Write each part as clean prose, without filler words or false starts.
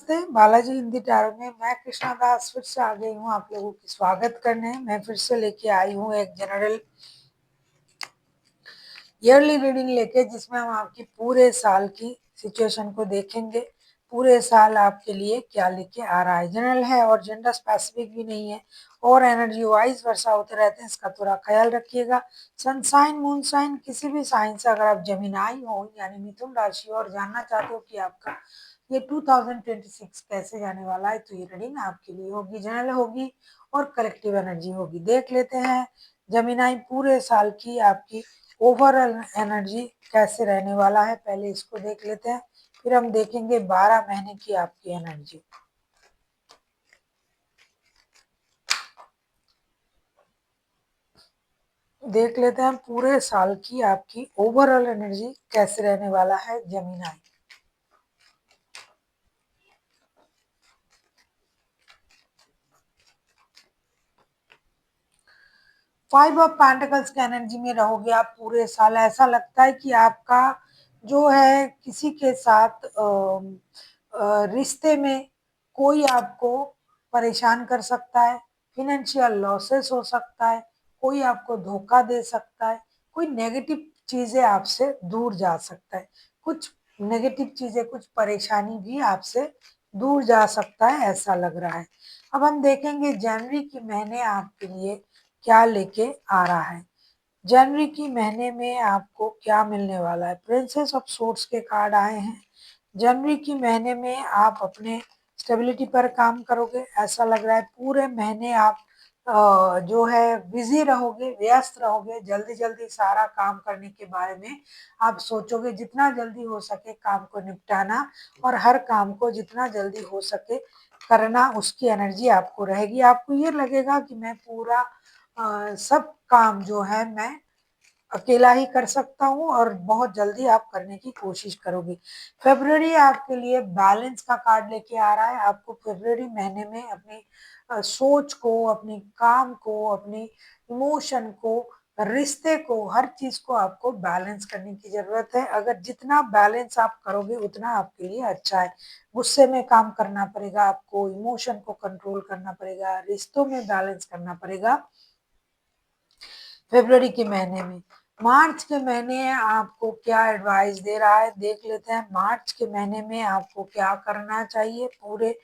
नमस्ते, बालाजी हिंदी टैरो में मैं कृष्णा दास फिर से आ गई हूँ आप लोगों की स्वागत करने। मैं फिर से लेके आई हूँ एक जनरल ईयरली रीडिंग लेके, जिसमें हम आपकी पूरे साल की सिचुएशन को देखेंगे। पूरे साल आपके लिए क्या लेके आ रहा है। जनरल है और जेंडर स्पेसिफिक भी नहीं है और एनर्जी वाइज वर्षा होते रहते हैं, इसका थोड़ा ख्याल रखिएगा। सनसाइन मून साइन किसी भी साइन से अगर आप जमीनाई हो यानी मिथुन राशि और जानना चाहते हो कि आपका ये 2026 कैसे जाने वाला है, तो ये रीडिंग आपके लिए होगी, जनरल होगी और कलेक्टिव एनर्जी होगी। देख लेते हैं जमीनाई पूरे साल की आपकी ओवरऑल एनर्जी कैसे रहने वाला है। पहले इसको देख लेते हैं, फिर हम देखेंगे 12 महीने की आपकी एनर्जी। देख लेते हैं पूरे साल की आपकी ओवरऑल एनर्जी कैसे रहने वाला है जमीनाई। फाइव ऑफ पेंटिकल्स की एनर्जी में रहोगे आप पूरे साल। ऐसा लगता है कि आपका जो है किसी के साथ रिश्ते में कोई आपको परेशान कर सकता है, फिनेंशियल लॉसेस हो सकता है, कोई आपको धोखा दे सकता है, कोई नेगेटिव चीजें आपसे दूर जा सकता है, कुछ नेगेटिव चीजें, कुछ परेशानी भी आपसे दूर जा सकता है, ऐसा लग रहा है। अब हम देखेंगे जनवरी के महीने आपके लिए क्या लेके आ रहा है। जनवरी की महीने में आपको क्या मिलने वाला है। प्रिंसेस ऑफ सोर्ड्स के कार्ड आए हैं। जनवरी की महीने में आप अपने स्टेबिलिटी पर काम करोगे, ऐसा लग रहा है। पूरे महीने आप जो है बिजी रहोगे, व्यस्त रहोगे, जल्दी जल्दी सारा काम करने के बारे में आप सोचोगे, जितना जल्दी हो सके काम को निपटाना और हर काम को जितना जल्दी हो सके करना, उसकी एनर्जी आपको रहेगी। आपको ये लगेगा कि मैं पूरा सब काम जो है मैं अकेला ही कर सकता हूँ और बहुत जल्दी आप करने की कोशिश करोगे। फरवरी आपके लिए बैलेंस का कार्ड लेके आ रहा है। आपको फरवरी महीने में अपनी सोच को, अपने काम को, अपनी इमोशन को, रिश्ते को, हर चीज को आपको बैलेंस करने की जरूरत है। अगर जितना बैलेंस आप करोगे उतना आपके लिए अच्छा है। गुस्से में काम करना पड़ेगा आपको, इमोशन को कंट्रोल करना पड़ेगा, रिश्तों में बैलेंस करना पड़ेगा फरवरी के महीने में। मार्च के महीने आपको क्या एडवाइस दे रहा है, देख लेते हैं। मार्च के महीने में आपको क्या करना चाहिए। पूरे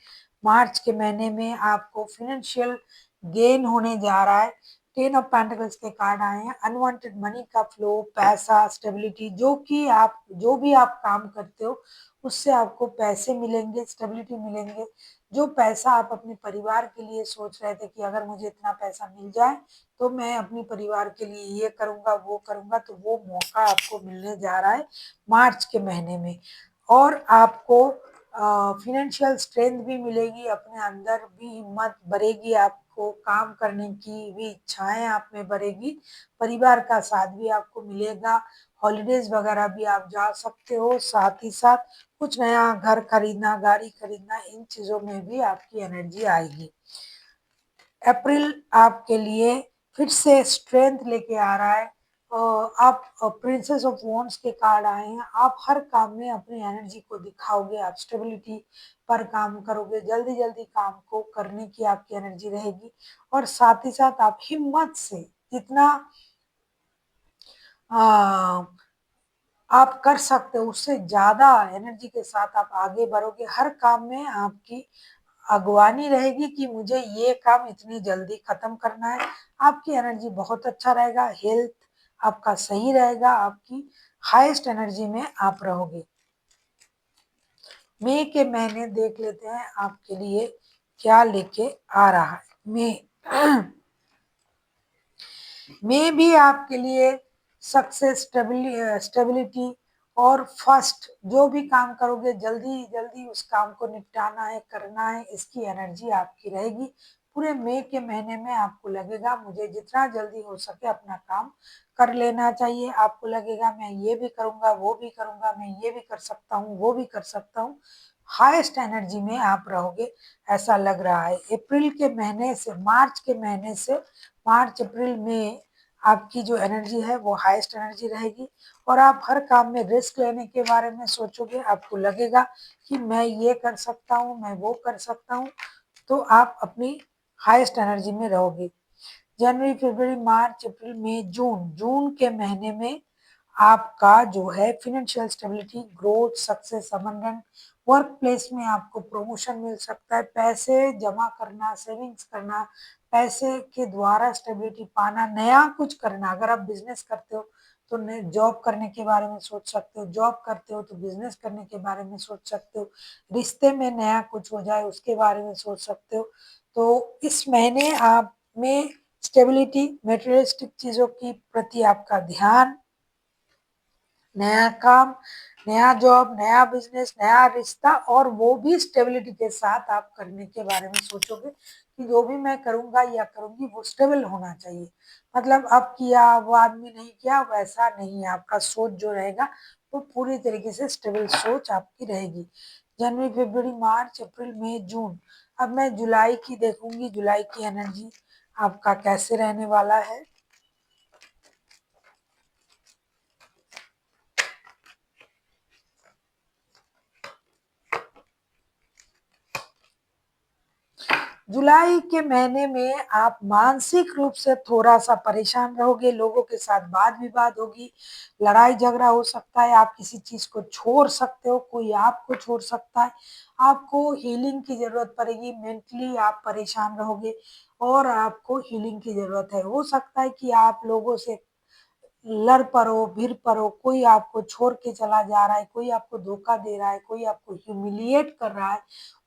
मार्च के महीने में आपको फिनेंशियल गेन होने जा रहा है। 10 ऑफ पेंटिकल्स के कार्ड आए हैं। अनवांटेड मनी का फ्लो, पैसा, स्टेबिलिटी, जो भी आप काम करते हो उससे आपको पैसे मिलेंगे, स्टेबिलिटी मिलेंगे। जो पैसा आप अपने परिवार के लिए सोच रहे थे कि अगर मुझे इतना पैसा मिल जाए तो मैं अपने परिवार के लिए ये करूंगा, वो करूंगा, तो वो मौका आपको मिलने जा रहा है मार्च के महीने में। और आपको फिनेंशियल स्ट्रेंथ भी मिलेगी, अपने अंदर भी हिम्मत बढ़ेगी, आपको काम करने की भी इच्छाएं आप में बढ़ेगी, परिवार का साथ भी आपको मिलेगा, हॉलीडेज वगैरह भी आप जा सकते हो। साथ ही साथ कुछ नया घर खरीदना, गाड़ी खरीदना, इन चीजों में भी आपकी एनर्जी आएगी। अप्रैल आपके लिए फिर से स्ट्रेंथ लेके आ रहा है। आप प्रिंसेस ऑफ वॉन्ड्स के कार्ड आए हैं। आप हर काम में अपनी एनर्जी को दिखाओगे, आप स्टेबिलिटी पर काम करोगे, जल्दी जल्दी काम को करने की आपकी एनर्जी रहेगी। और साथ ही साथ आप हिम्मत से जितना आ, आप कर सकते हो उससे ज्यादा एनर्जी के साथ आप आगे बढ़ोगे। हर काम में आपकी अगवानी रहेगी कि मुझे ये काम इतनी जल्दी खत्म करना है। आपकी एनर्जी बहुत अच्छा रहेगा, हेल्थ आपका सही रहेगा, आपकी हाईएस्ट एनर्जी में आप रहोगे। मई के महीने देख लेते हैं आपके लिए क्या लेके आ रहा है। मई भी आपके लिए सक्सेस, स्टेबिलिटी और फर्स्ट, जो भी काम करोगे जल्दी जल्दी उस काम को निपटाना है, करना है, इसकी एनर्जी आपकी रहेगी। पूरे मई के महीने में आपको लगेगा मुझे जितना जल्दी हो सके अपना काम कर लेना चाहिए। आपको लगेगा मैं ये भी करूंगा, वो भी करूंगा, मैं ये भी कर सकता हूँ, वो भी कर सकता हूँ। हाईएस्ट एनर्जी में आप रहोगे, ऐसा लग रहा है। अप्रैल के महीने से, मार्च के महीने से, मार्च अप्रैल में आपकी जो एनर्जी है वो हाईएस्ट एनर्जी रहेगी और आप हर काम में रिस्क लेने के बारे में सोचोगे। आपको लगेगा कि मैं ये कर सकता हूँ, मैं वो कर सकता हूँ, तो आप अपनी हाईएस्ट एनर्जी में रहोगे। जनवरी, फरवरी, मार्च, अप्रैल, मई, जून, जून के महीने में आपका जो है financial stability, growth, success, abundance, work place में आपको प्रमोशन मिल सकता है, पैसे जमा करना, सेविंग्स करना, पैसे के द्वारा स्टेबिलिटी पाना, नया कुछ करना। अगर आप बिजनेस करते हो तो जॉब करने के बारे में सोच सकते हो, जॉब करते हो तो बिजनेस करने के बारे में सोच सकते हो, रिश्ते में नया कुछ हो जाए उसके बारे में सोच सकते हो। तो इस महीने आप में स्टेबिलिटी, मटेरियलिस्टिक चीजों की प्रति आपका ध्यान, नया काम, नया जॉब, नया बिजनेस, नया रिश्ता और वो भी स्टेबिलिटी के साथ आप करने के बारे में सोचोगे कि जो भी मैं करूंगा या करूंगी वो स्टेबल होना चाहिए। मतलब अब किया वो आदमी नहीं किया वैसा नहीं है, आपका सोच जो रहेगा वो पूरी तरीके से स्टेबल सोच आपकी रहेगी। जनवरी, फरवरी, मार्च, अप्रैल, मई, जून। अब मैं जुलाई की देखूंगी, जुलाई की एनर्जी आपका कैसे रहने वाला है। जुलाई के महीने में आप मानसिक रूप से थोड़ा-सा परेशान रहोगे, लोगों के साथ वाद-विवाद होगी, लड़ाई-झगड़ा हो सकता है, आप किसी चीज़ को छोड़ सकते हो, कोई आपको छोड़ सकता है, आपको हीलिंग की ज़रूरत पड़ेगी, मेंटली आप परेशान रहोगे और आपको हीलिंग की ज़रूरत है। हो सकता है कि आप लोगों से लड़ पड़ो, भिड़ पड़ो, कोई आपको छोड़ के चला जा रहा है, कोई आपको धोखा दे रहा है, कोई आपको ह्यूमिलिएट कर रहा है,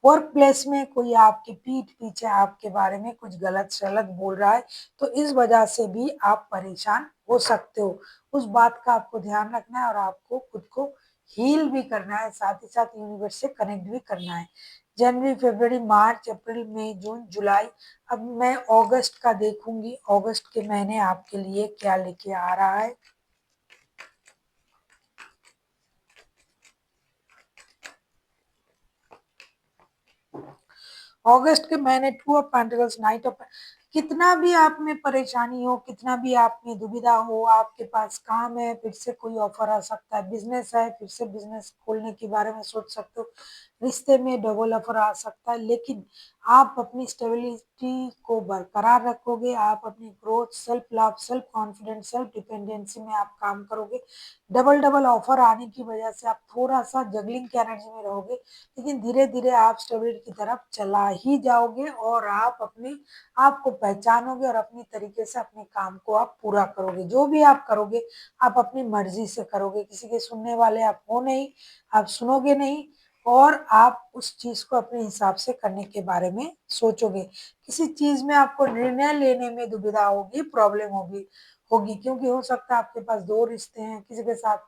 वर्क प्लेस में कोई आपकी पीठ पीछे आपके बारे में कुछ गलत-सलत बोल रहा है, तो इस वजह से भी आप परेशान हो सकते हो। उस बात का आपको ध्यान रखना है और आपको खुद को हील भी करना है, साथ ही साथ यूनिवर्स से कनेक्ट भी करना है। जनवरी, फरवरी, मार्च, अप्रैल, मई, जून, जुलाई। अब मैं अगस्त का देखूंगी, अगस्त के महीने आपके लिए क्या लेके आ रहा है। अगस्त के महीने two of pentacles, night of, कितना भी आप में परेशानी हो, कितना भी आप में दुविधा हो, आपके पास काम है, फिर से कोई ऑफर आ सकता है, बिजनेस है, फिर से बिजनेस खोलने के बारे में सोच सकते हो, रिश्ते में डबल ऑफर आ सकता है, लेकिन आप अपनी स्टेबिलिटी को बरकरार रखोगे, आप अपनी growth, self love, self confidence, self dependency में आप काम करोगे। डबल डबल ऑफर आने की वजह से आप थोड़ा सा जगलिंग की एनर्जी में रहोगे, लेकिन धीरे धीरे आप स्टेबिलिटी की तरफ चला ही जाओगे और आप अपने आप को पहचानोगे और अपनी तरीके से अपने काम को आप पूरा करोगे। जो भी आप करोगे आप अपनी मर्जी से करोगे, किसी के सुनने वाले आप हो नहीं, आप सुनोगे नहीं और आप उस चीज को अपने हिसाब से करने के बारे में सोचोगे। किसी चीज में आपको निर्णय लेने में दुविधा होगी, प्रॉब्लम होगी होगी क्योंकि हो सकता है आपके पास दो रिश्ते हैं, किसी के साथ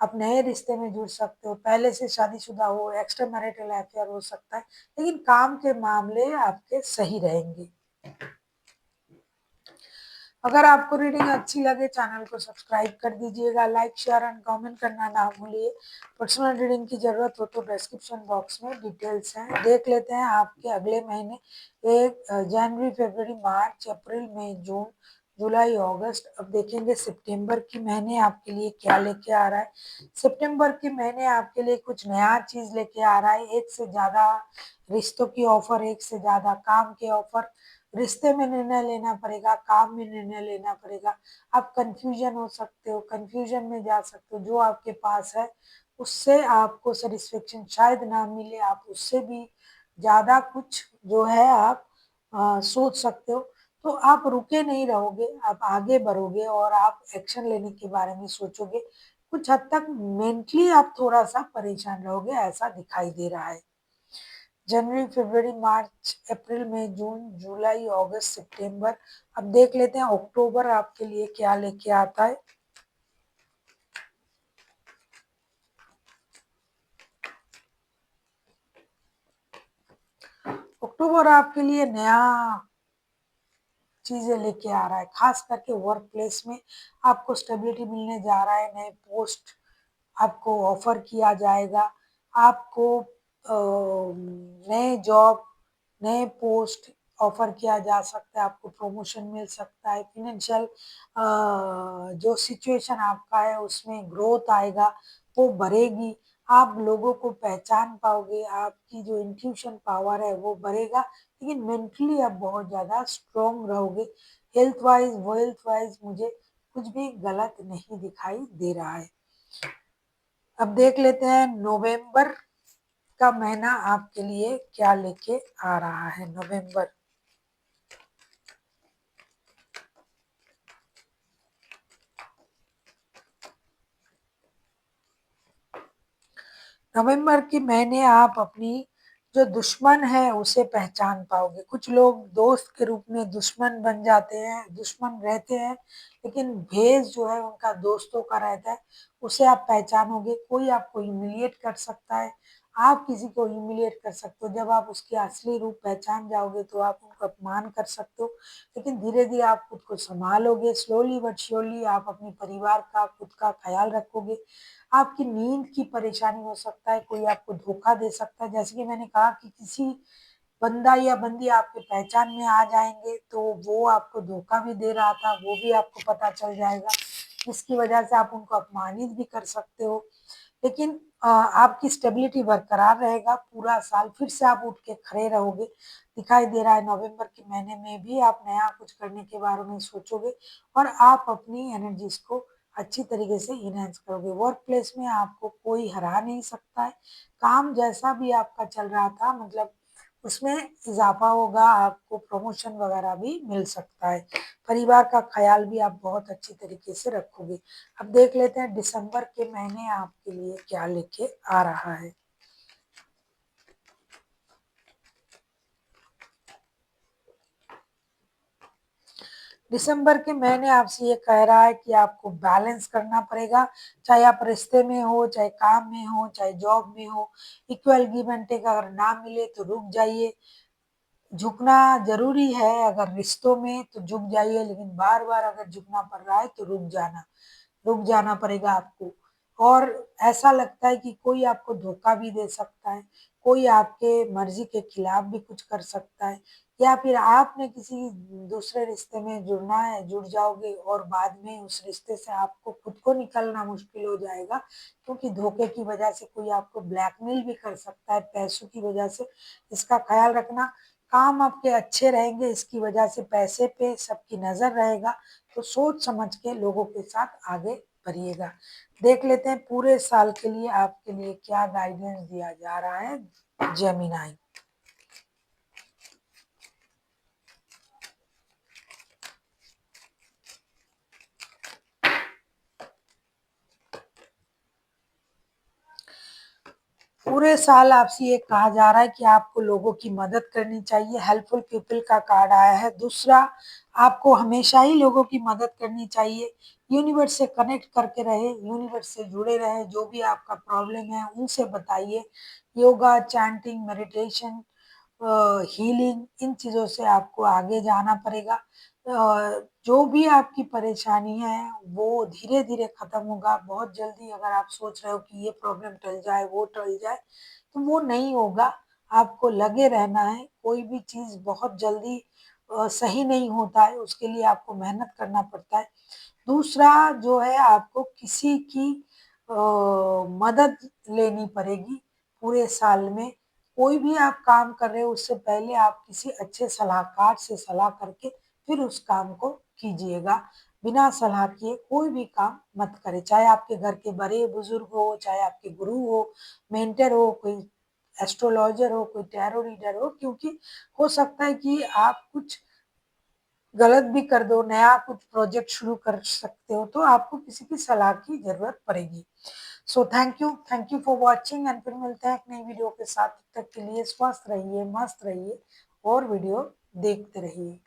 आप नए रिश्ते में जुड़ सकते हो, पहले से शादीशुदा हो, एक्स्ट्रा मैरिटल अफेयर हो सकता है, लेकिन काम के मामले आपके सही रहेंगे। अगर आपको रीडिंग अच्छी लगे चैनल को सब्सक्राइब कर दीजिएगा, लाइक शेयर एंड कमेंट करना ना भूलिए। पर्सनल रीडिंग की जरूरत हो तो डिस्क्रिप्शन बॉक्स में डिटेल्स हैं, देख लेते हैं आपके अगले महीने एक जनवरी, फरवरी, मार्च, अप्रैल, मई, जून, जुलाई, अगस्त। अब देखेंगे सितंबर की महीने आपके लिए क्या लेके आ रहा है। सितंबर के महीने आपके लिए कुछ नया चीज लेके आ रहा है, एक से ज्यादा रिश्तों की ऑफर, एक से ज्यादा काम के ऑफर, रिश्ते में निर्णय लेना पड़ेगा, काम में निर्णय लेना पड़ेगा। आप कंफ्यूजन हो सकते हो, कंफ्यूजन में जा सकते हो, जो आपके पास है उससे आपको सेटिस्फेक्शन शायद ना मिले, आप उससे भी ज्यादा कुछ जो है आप सोच सकते हो। तो आप रुके नहीं रहोगे, आप आगे बढ़ोगे और आप एक्शन लेने के बारे में सोचोगे। कुछ हद तक मेंटली आप थोड़ा सा परेशान रहोगे, ऐसा दिखाई दे रहा है। जनवरी, फरवरी, मार्च, अप्रैल, मई, जून, जुलाई, अगस्त, सितंबर। अब देख लेते हैं अक्टूबर आपके लिए क्या लेके आता है। अक्टूबर आपके लिए नया चीजें लेके आ रहा है, खास करके वर्क प्लेस में आपको स्टेबिलिटी मिलने जा रहा है, नए पोस्ट आपको ऑफर किया जाएगा, आपको नए जॉब, नए पोस्ट ऑफर किया जा सकता है, आपको प्रमोशन मिल सकता है, फिनेंशियल जो सिचुएशन आपका है उसमें ग्रोथ आएगा, वो बढ़ेगी, आप लोगों को पहचान पाओगे, आपकी जो इंट्यूशन पावर है वो बढ़ेगा, लेकिन मेंटली आप बहुत ज़्यादा स्ट्रॉन्ग रहोगे। हेल्थ वाइज वेल्थ वाइज मुझे कुछ भी गलत नहीं दिखाई दे रहा है। अब देख लेते हैं नवंबर का महीना आपके लिए क्या लेके आ रहा है। नवंबर के महीने आप अपनी जो दुश्मन है उसे पहचान पाओगे। कुछ लोग दोस्त के रूप में दुश्मन बन जाते हैं, दुश्मन रहते हैं, लेकिन भेष जो है उनका दोस्तों का रहता है, उसे आप पहचानोगे। कोई आपको ह्यूमिलिएट कर सकता है, आप किसी को ह्यूमिलिएट कर सकते हो। जब आप उसकी असली रूप पहचान जाओगे तो आप उनका अपमान कर सकते हो, लेकिन धीरे-धीरे आप खुद को सँभालोगे, स्लोली बट श्योरली आप अपने परिवार का, खुद का ख़्याल रखोगे। आपकी नींद की परेशानी हो सकता है, कोई आपको धोखा दे सकता है। जैसे कि मैंने कहा कि किसी बंदा या बंदी आपके पहचान में आ जाएँगे, तो वो आपको धोखा भी दे रहा था, वो भी आपको पता चल जाएगा, जिसकी वजह से आप उनको अपमानित भी कर सकते हो। लेकिन आपकी स्टेबिलिटी बरकरार रहेगा पूरा साल, फिर से आप उठ के खड़े रहोगे। दिखाई दे रहा है नवंबर के महीने में भी आप नया कुछ करने के बारे में सोचोगे और आप अपनी एनर्जीज़ को अच्छी तरीके से इनहांस करोगे। वर्क प्लेस में आपको कोई हरा नहीं सकता है। काम जैसा भी आपका चल रहा था मतलब उसमें इज़ाफ़ा होगा, आपको प्रमोशन वगैरह भी मिल सकता है। परिवार का ख़्याल भी आप बहुत अच्छी तरीके से रखोगे। अब देख लेते हैं दिसंबर के महीने आपके लिए क्या लेके आ रहा है। दिसंबर के महीने आपसे ये कह रहा है कि आपको बैलेंस करना पड़ेगा, चाहे आप रिश्ते में हो, चाहे काम में हो, चाहे जॉब में हो। इक्वल गिव एंड टेक अगर ना मिले तो रुक जाइए। झुकना ज़रूरी है अगर रिश्तों में तो झुक जाइए, लेकिन बार-बार अगर झुकना पड़ रहा है तो रुक जाना पड़ेगा आपको। और ऐसा लगता है कि कोई आपको धोखा भी दे सकता है, कोई आपके मर्ज़ी के खिलाफ भी कुछ कर सकता है या फिर आपने किसी दूसरे रिश्ते में जुड़ना है, जुड़ जाओगे और बाद में उस रिश्ते से आपको खुद को निकलना मुश्किल हो जाएगा, क्योंकि धोखे की वजह से कोई आपको ब्लैकमेल भी कर सकता है पैसों की वजह से। इसका ख़्याल रखना। काम आपके अच्छे रहेंगे, इसकी वजह से पैसे पे सबकी नज़र रहेगा, तो सोच समझ के लोगों के साथ आगे बढ़िएगा। देख लेते हैं पूरे साल के लिए आपके लिए क्या गाइडेंस दिया जा रहा है जेमिनी। पूरे साल आपसे ये कहा जा रहा है कि आपको लोगों की मदद करनी चाहिए, हेल्पफुल पीपल का कार्ड आया है। दूसरा, आपको हमेशा ही लोगों की मदद करनी चाहिए, यूनिवर्स से कनेक्ट करके रहे, यूनिवर्स से जुड़े रहे, जो भी आपका प्रॉब्लम है उनसे बताइए। Yoga, chanting, meditation, healing in चीज़ों से आपको आगे जाना पड़ेगा। जो भी आपकी परेशानी है वो धीरे-धीरे खत्म होगा, बहुत जल्दी अगर आप सोच रहे हो कि ये प्रॉब्लम टल जाए, वो टल जाए, तो वो नहीं होगा। आपको लगे रहना है, कोई भी चीज़ बहुत जल्दी सही नहीं होता है, उसके लिए आपको मेहनत करना पड़ता है। दूसरा जो है आपको किसी की अ, मदद लेनी पड़ेगी पूरे साल में। कोई भी आप काम कर रहे हो उससे पहले आप किसी अच्छे सलाहकार से सलाह करके फिर उस काम को कीजिएगा। बिना सलाह किए कोई भी काम मत करें, चाहे आपके घर के बड़े-बुजुर्ग हो, चाहे आपके गुरु हो, मेंटर हो, कोई एस्ट्रोलॉजर हो, कोई टैरो रीडर हो, क्योंकि हो सकता है कि आप कुछ गलत भी कर दो, नया कुछ प्रोजेक्ट शुरू कर सकते हो, तो आपको किसी की सलाह की ज़रूरत पड़ेगी। So thank you for watching and फिर मिलते हैं एक नई वीडियो के साथ। तब तक के लिए स्वस्थ रहिए, मस्त रहिए और वीडियो देखते रहिए।